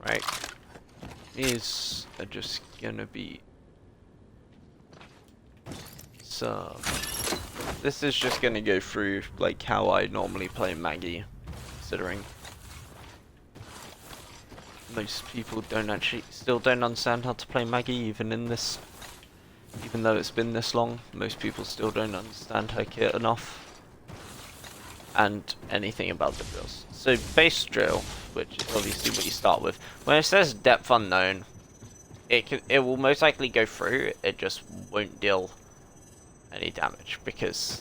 Right. These are just gonna be some. This is just gonna go through like how I normally play Maggie, considering most people still don't understand how to play Maggie, even though it's been this long. Most people still don't understand her kit enough and anything about the drills. So base drill, which is obviously what you start with. When it says depth unknown, it will most likely go through. It just won't deal any damage, because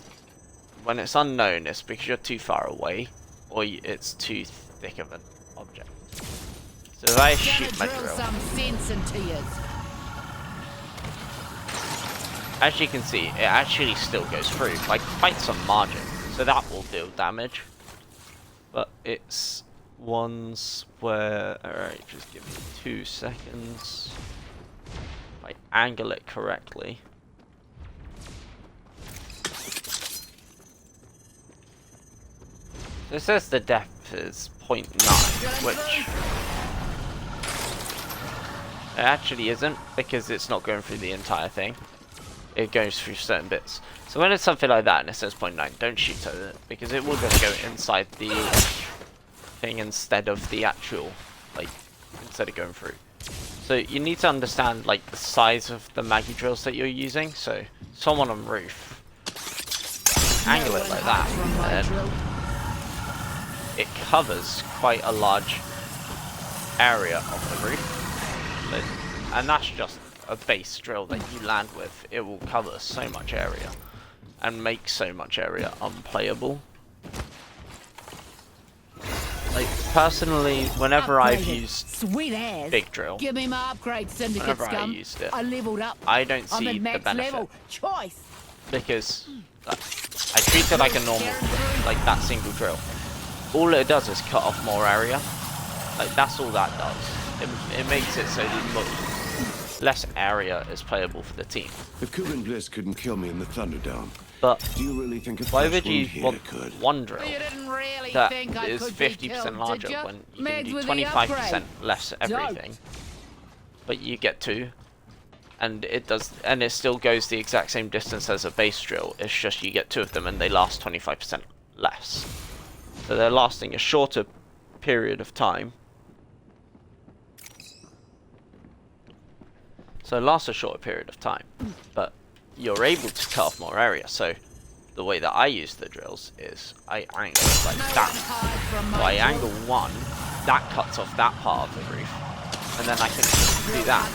when it's unknown, it's because you're too far away or it's too thick of an object. So if I shoot my drill, as you can see, it actually still goes through by quite some margin. So that will deal damage. But it's ones where... Alright, just give me 2 seconds. If I angle it correctly. So it says the depth is 0.9, which... it actually isn't, because it's not going through the entire thing. It goes through certain bits. So when it's something like that and it says 0.9, don't shoot at it, because it will just go inside the thing instead of the actual, like, instead of going through. So you need to understand, like, the size of the Maggie drills that you're using. So someone on roof, angle it like that, and then it covers quite a large area of the roof. So, and that's just a base drill that you land with. It will cover so much area and make so much area unplayable. Like, personally, whenever I've used big drill, give me my upgrade, syndicate whenever scum. I used it, I leveled up. I don't see the benefit level. Choice. because I treat it like a normal, like that single drill. All it does is cut off more area. Like, that's all that does. It makes it so less area is playable for the team. The Kugan Bliss couldn't kill me in the Thunderdome. But do you really think why would you want could? one drill Really that is 50% larger when you can do 25% less everything? But you get 2, and it still goes the exact same distance as a base drill. It's just you get 2 of them and they last 25% less. So they're lasting a shorter period of time. So it lasts a shorter period of time, but you're able to cut off more area. So the way that I use the drills is I angle it like that. So I angle one, that cuts off that part of the roof, and then I can do that.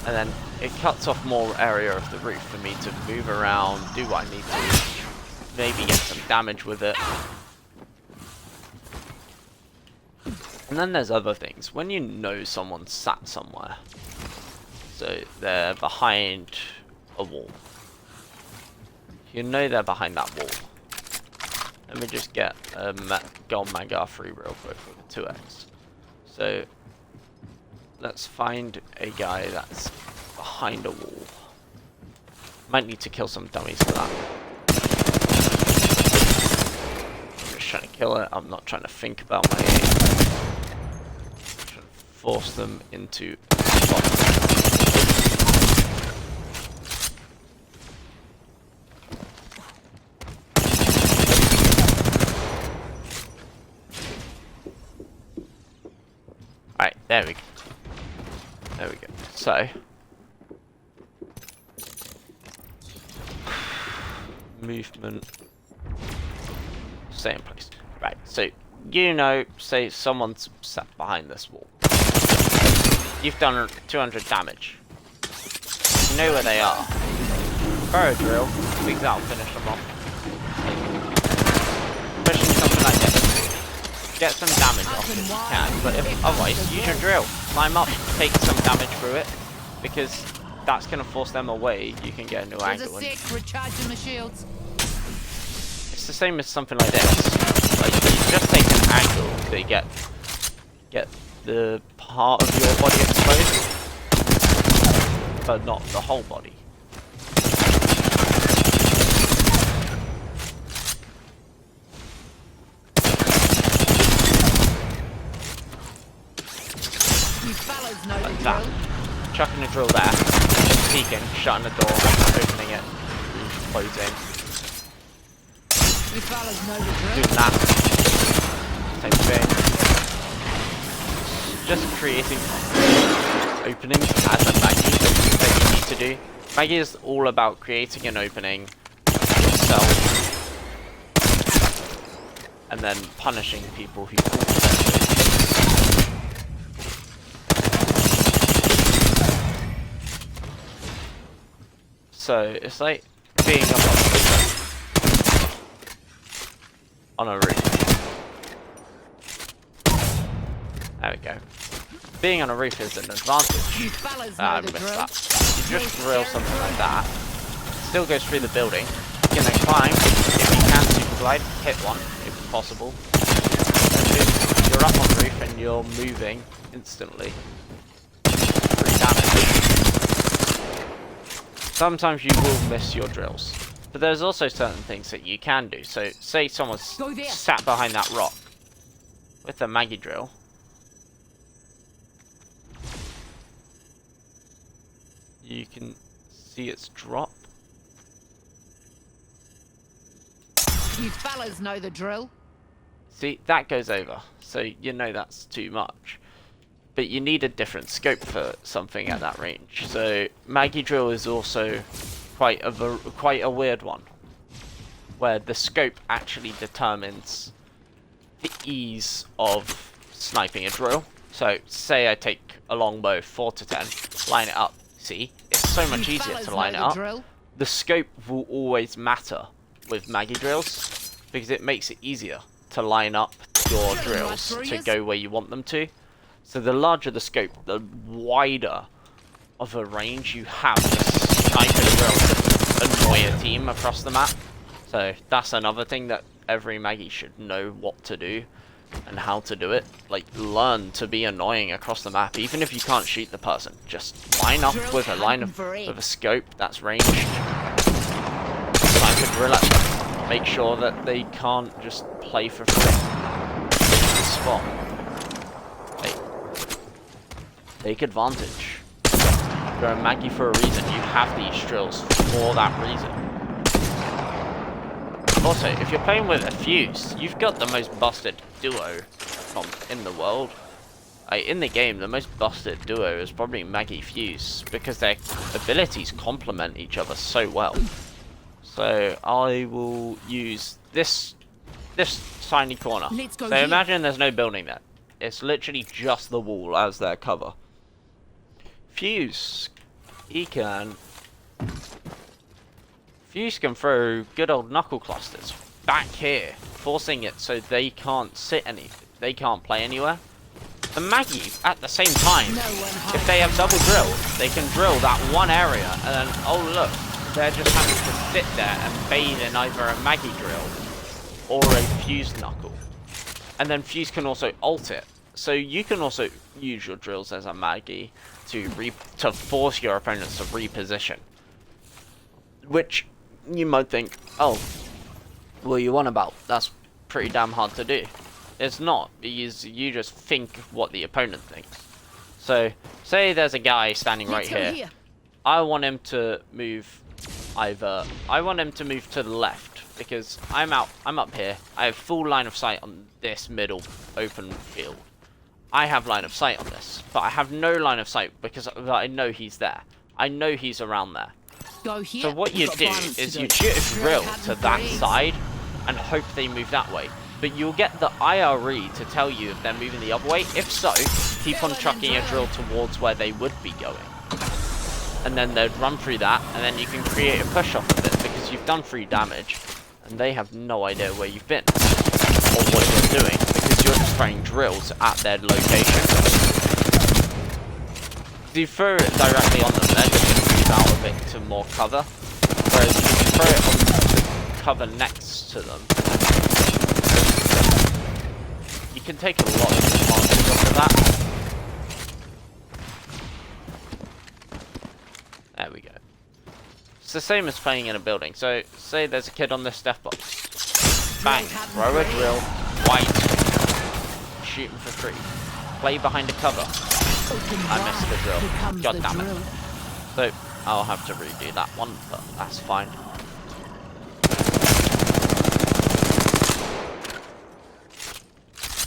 And then it cuts off more area of the roof for me to move around, do what I need to, maybe get some damage with it. And then there's other things. When you know someone's sat somewhere, so they're behind a wall, you know they're behind that wall. Let me just get a gold Maggie free real quick with the 2x. So let's find a guy that's behind a wall. Might need to kill some dummies for that. I'm just trying to kill it. I'm not trying to think about my aim. I'm trying to force them into spot. Alright, there we go. There we go. So, movement, stay in place. Right, so, you know, say someone's sat behind this wall. You've done 200 damage. You know where they are. Throw a drill, because that'll finish them off. Especially something like this. Get some damage off if you can, but if otherwise, use your drill. Climb up, take some damage through it, because that's going to force them away. You can get a new angle. Recharging the shields. It's the same as something like this. Like, you just take an angle to get the part of your body exposed, but not the whole body. fellas know the like that. drill. Chucking a drill there, peeking, shutting the door, opening it, closing. You fellas know the drill. Doing that. Same thing. Just creating openings as a Maggie that you need to do. Maggie is all about creating an opening yourself and then punishing people who fall for that. So it's like being up on a roof. There we go. Being on a roof is an advantage. You fellas Ah, I know the missed drill. that. You just drill something like that. Still goes through the building. You can then climb. If you can super glide, hit one if possible. You're up on the roof and you're moving instantly. Pretty damage. Sometimes you will miss your drills. But there's also certain things that you can do. So say someone's Go there. sat behind that rock with a Maggie drill. You can see its drop. You fellas know the drill. See, that goes over. So you know that's too much. But you need a different scope for something at that range. So Maggie drill is also quite a weird one, where the scope actually determines the ease of sniping a drill. So say I take a longbow 4 to 10, line it up. See, it's so much You easier fellas to line it know the up. drill. The scope will always matter with Maggie drills because it makes it easier to line up your drills to go where you want them to. So the larger the scope, the wider of a range you have to snipe a drill to annoy a team across the map. So that's another thing that every Maggie should know what to do and how to do it. Like, learn to be annoying across the map, even if you can't shoot the person. Just line up with a scope that's ranged. Snipe a drill at them. Make sure that they can't just play for free. Spot. Like, take advantage. You're a Maggie for a reason. You have these drills for that reason. Also, if you're playing with a Fuse, you've got the most busted duo in the world. In the game, the most busted duo is probably Maggie Fuse, because their abilities complement each other so well. So I will use this tiny corner. Let's go So here. imagine there's no building there. It's literally just the wall as their cover. Fuse can throw good old knuckle clusters back here, forcing it so they can't they can't play anywhere. The Maggie, at the same time, if they have double drill, they can drill that one area, and then, oh look, they're just having to sit there and bathe in either a Maggie drill or a Fuse knuckle. And then Fuse can also ult it. So you can also use your drills as a Maggie to force your opponents to reposition. Which you might think, oh, what are you on about? That's pretty damn hard to do. It's not, because you just think what the opponent thinks. So, say there's a guy standing right here. I want him to move I want him to move to the left, because I'm up here. I have full line of sight on this middle open field. I have line of sight on this, but I have no line of sight because I know he's there. I know he's around there. Go here. So what you do is you shoot a drill to that side and hope they move that way. But you'll get the IRE to tell you if they're moving the other way. If so, keep on chucking a drill towards where they would be going. And then they'd run through that, and then you can create a push off of it because you've done 3 damage, and they have no idea where you've been or what you're doing because you're just throwing drills at their location. If you throw it directly on them, they're just going to move out of it to more cover. Whereas if you throw it on the cover next to them, you can take a lot of advantage off of that. There we go. It's the same as playing in a building. So, say there's a kid on this death box. Bang! Throw a drill, white, shoot him for free. play behind a cover. I missed the drill. God damn it. So I'll have to redo that one, but that's fine.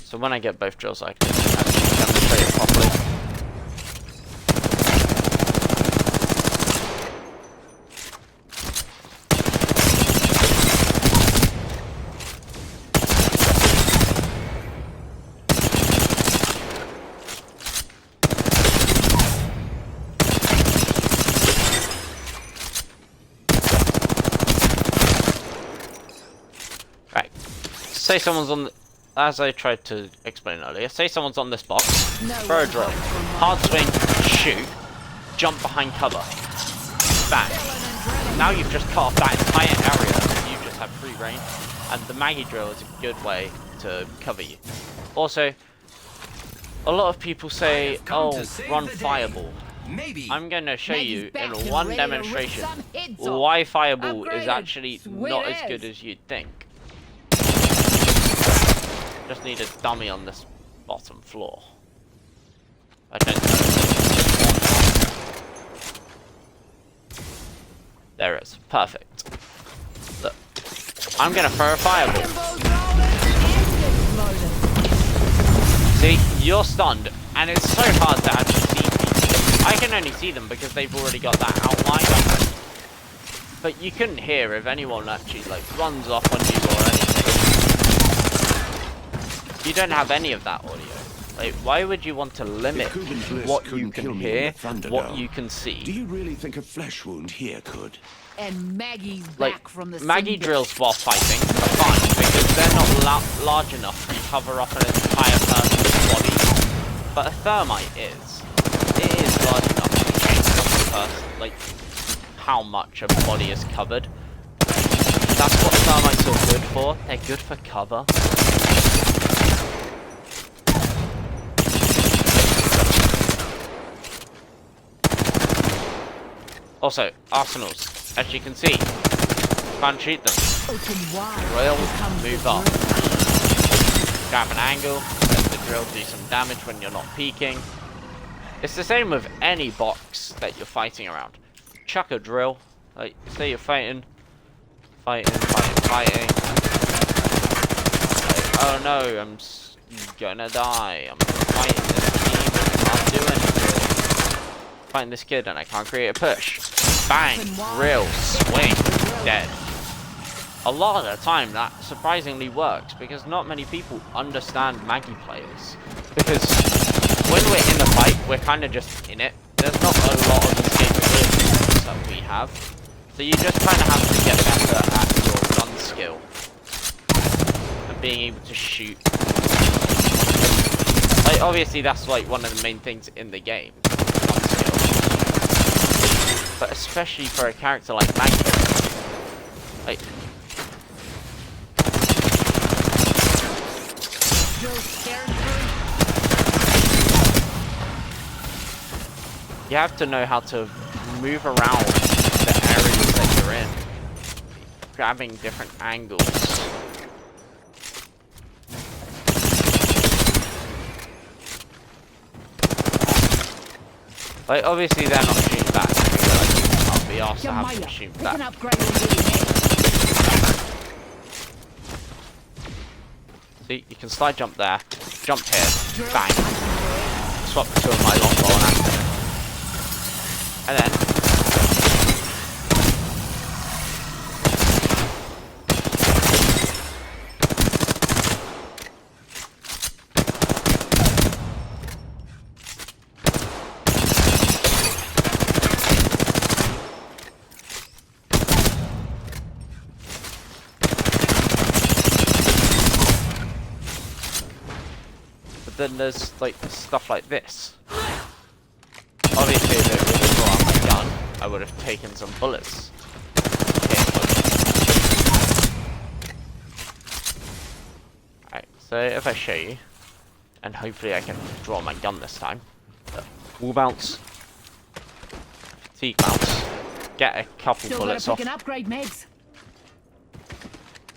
So when I get both drills, I can actually demonstrate it properly. Say someone's on, as I tried to explain earlier, say someone's on this box, throw a drill, hard swing, shoot, jump behind cover, bang. Now you've just cut off that entire area, you just have free reign, and the Maggie drill is a good way to cover you. Also, a lot of people say, oh, run Fireball. Maybe. I'm going to show you in Maggie's back one and ready to rip demonstration some heads off. why Fireball is Upgraded. actually Sweet not as as. good as you'd think. Just need a dummy on this bottom floor. I don't know. There it is. Perfect. Look. I'm gonna throw a Fireball. See, you're stunned, and it's so hard to actually see people. I can only see them because they've already got that outline. But you couldn't hear if anyone actually like runs off on you or anything. You don't have any of that audio. Like, why would you want to limit what you can hear, what you can see? Do you really think a flesh wound here could? And Maggie's Like, back from the Maggie cinder. drills while fighting are fine because they're not large enough to cover up an entire person's body. But a thermite is. It is large enough to change up a person, like how much a body is covered. That's what thermites are good for. They're good for cover. Also, arsenals, as you can see, can't shoot them. Open wide. Drill, move up. Grab an angle, let the drill do some damage when you're not peeking. It's the same with any box that you're fighting around. Chuck a drill, like, say you're fighting. Like, oh no, I'm gonna die. I'm fighting this demon, can't do anything. Fighting this kid and I can't create a push. Bang, drill, swing, dead. A lot of the time that surprisingly works because not many people understand Maggie players. Because when we're in a fight, we're kind of just in it. There's not a lot of escapability that we have. So you just kind of have to get better at your gun skill. And being able to shoot. Like, obviously that's like one of the main things in the game. Gun skill. But especially for a character like Maggie. Like, you have to know how to move around the areas that you're in, grabbing different angles. Like, obviously they're not shooting back, because I'll be asked to have them shoot back. See, you can slide jump there, jump here, bang. Swap the two of my longbow and axe. And then then there's like stuff like this. Obviously, if it would have brought out my gun, I would have taken some bullets. Alright, so if I show you, and hopefully I can draw my gun this time. Wall bounce, fatigue bounce, get a couple bullets off. Upgrade, Megs.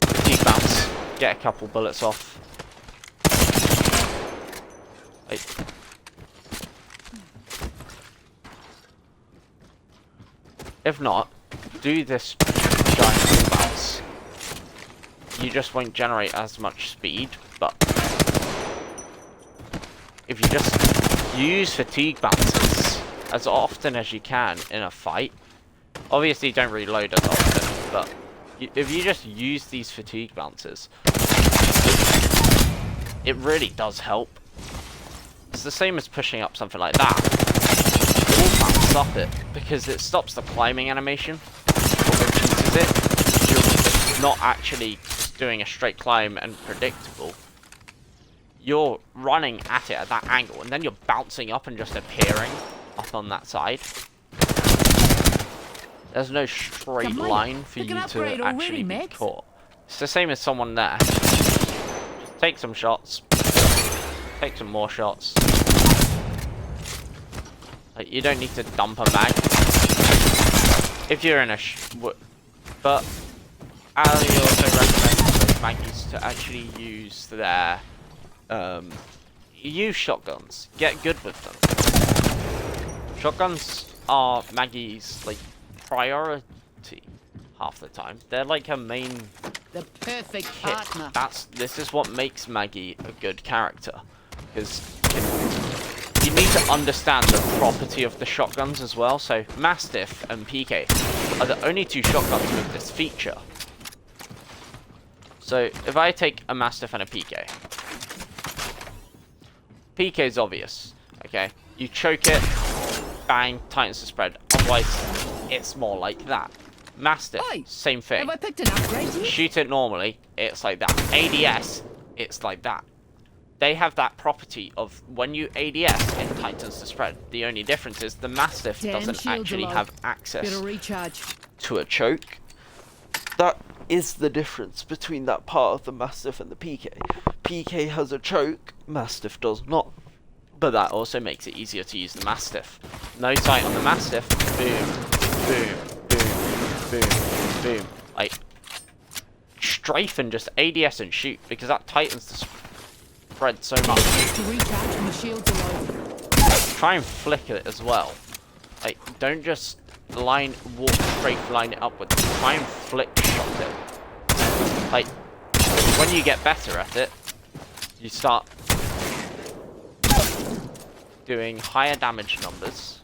Fatigue bounce, get a couple bullets off. Like, if not, do this giant wall bounce. You just won't generate as much speed, but if you just use fatigue bounces as often as you can in a fight, obviously don't reload as often, but if you just use these fatigue bounces, it really does help. It's the same as pushing up something like that. It will bounce up it, because it stops the climbing animation, or reduces it. You're not actually doing a straight climb and predictable. You're running at it at that angle, and then you're bouncing up and just appearing up on that side. There's no straight line for you to actually be caught. It's the same as someone there. Just take some shots. Take some more shots. Like, you don't need to dump a mag. If you're in a but Ali also recommends those Maggies to actually use their use shotguns. Get good with them. Shotguns are Maggie's like priority half the time. They're like her main The perfect kit. partner. This is what makes Maggie a good character, because you need to understand the property of the shotguns as well. So Mastiff and PK are the only two shotguns with this feature. So if I take a Mastiff and a PK, PK is obvious. Okay, you choke it, bang, tightens the spread. Otherwise, it's more like that. Mastiff, Oi, same thing. Have I picked an upgrade here? Shoot it normally, it's like that. ADS, it's like that. They have that property of when you ADS, it tightens the spread. The only difference is the Mastiff Damn doesn't shields actually alive. have Bit access of recharge. to a choke. That is the difference between that part of the Mastiff and the PK. PK has a choke, Mastiff does not. But that also makes it easier to use the Mastiff. No sight on the Mastiff, boom, boom, boom, boom, boom. Like, strafe and just ADS and shoot, because that tightens the spread so much. To recharge and the shields are low. Try and flick it as well. Like, don't just walk straight, line it upwards. Try and flick shot it. Like, when you get better at it, you start doing higher damage numbers,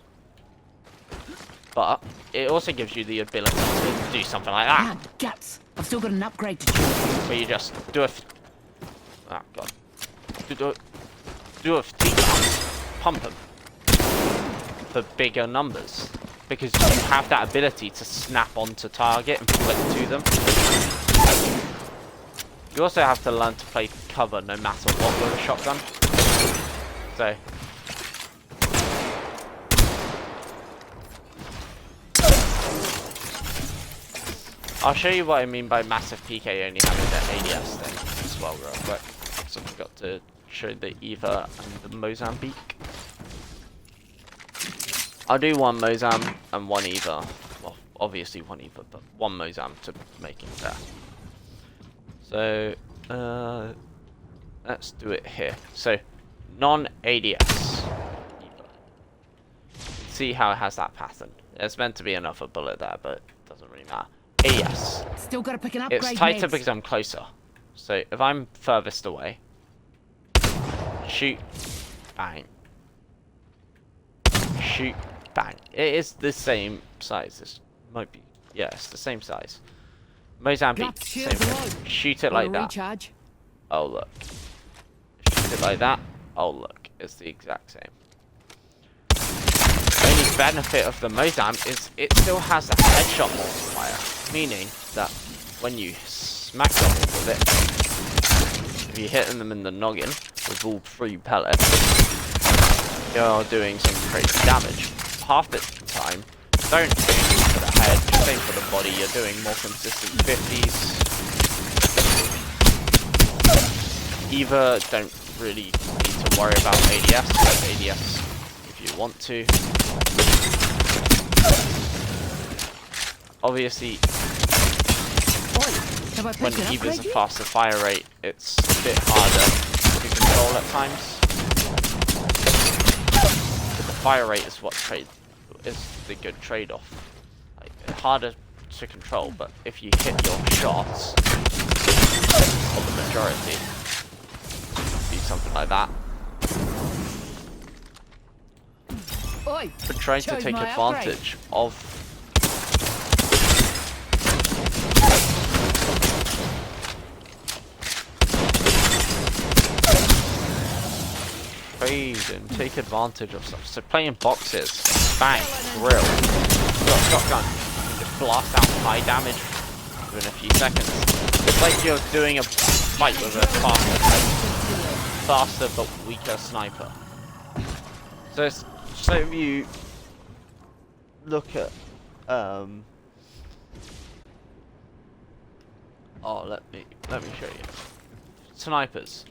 but it also gives you the ability to do something like that, Ah, guts. I've still got an upgrade to choose. where you just do a god, do a fatigue pump them for bigger numbers, because you have that ability to snap onto target and flick to them. You also have to learn to play cover no matter what with a shotgun. So I'll show you what I mean by massive PK only having the ADS thing as well real quick. So I forgot to show the Eva and the Mozambique. I'll do one Mozam and one Eva. Well, obviously one Eva, but one Mozam to make it fair. So, let's do it here. So, non-ADS Eva. See how it has that pattern. There's meant to be another bullet there, but it doesn't really matter. AS. Still got to pick an upgrade. It's tighter meds. because I'm closer. So if I'm furthest away, shoot, bang, shoot, bang. It is the same size. This might be, yeah, it's the same size. Mozambique, Guts, same shields thing. low. Shoot it Got a like that. recharge. Oh look. Shoot it like that. Oh look. It's the exact same. The only benefit of the Mozam is it still has a headshot multiplier, meaning that when you smack them with it, if you're hitting them in the noggin with all 3 pellets, you're doing some crazy damage. Half the time, don't aim for the head, just aim for the body. You're doing more consistent 50s. Either don't really need to worry about ADS, but ADS if you want to. Obviously, Have I when picked an Eva's upgrade a yet? faster fire rate, it's a bit harder to control at times. fire rate is what is the good trade-off. Like, harder to control, but if you hit your shots, or the majority, do something like that. Oi, But trying to chose take my advantage of trade and take advantage of stuff. So playing boxes, bang, grill, got a shotgun, you can just blast out high damage within a few seconds. It's like you're doing a fight with a faster but weaker sniper. So if you look at oh, let me show you. Snipers,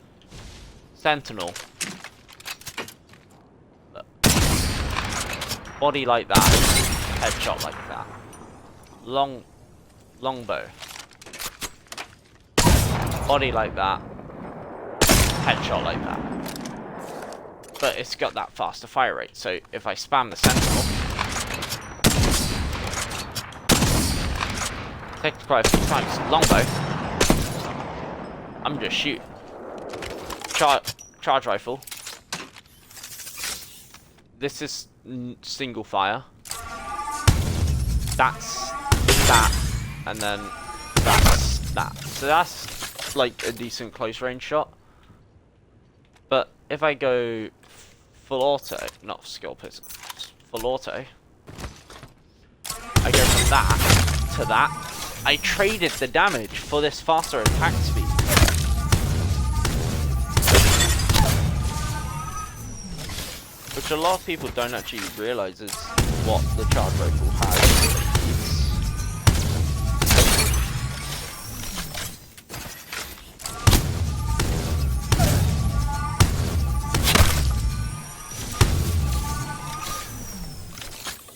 Sentinel, look. Body like that, headshot like that, longbow, body like that, headshot like that. But it's got that faster fire rate, so if I spam the Sentinel, takes quite a few times. Longbow, I'm just shooting. Charge rifle. This is single fire. That's that, and then that's that. So that's like a decent close range shot. But if I go full auto, not skill pistol, full auto, I go from that to that. I traded the damage for this faster attack speed. Which a lot of people don't actually realise is what the charge rifle has.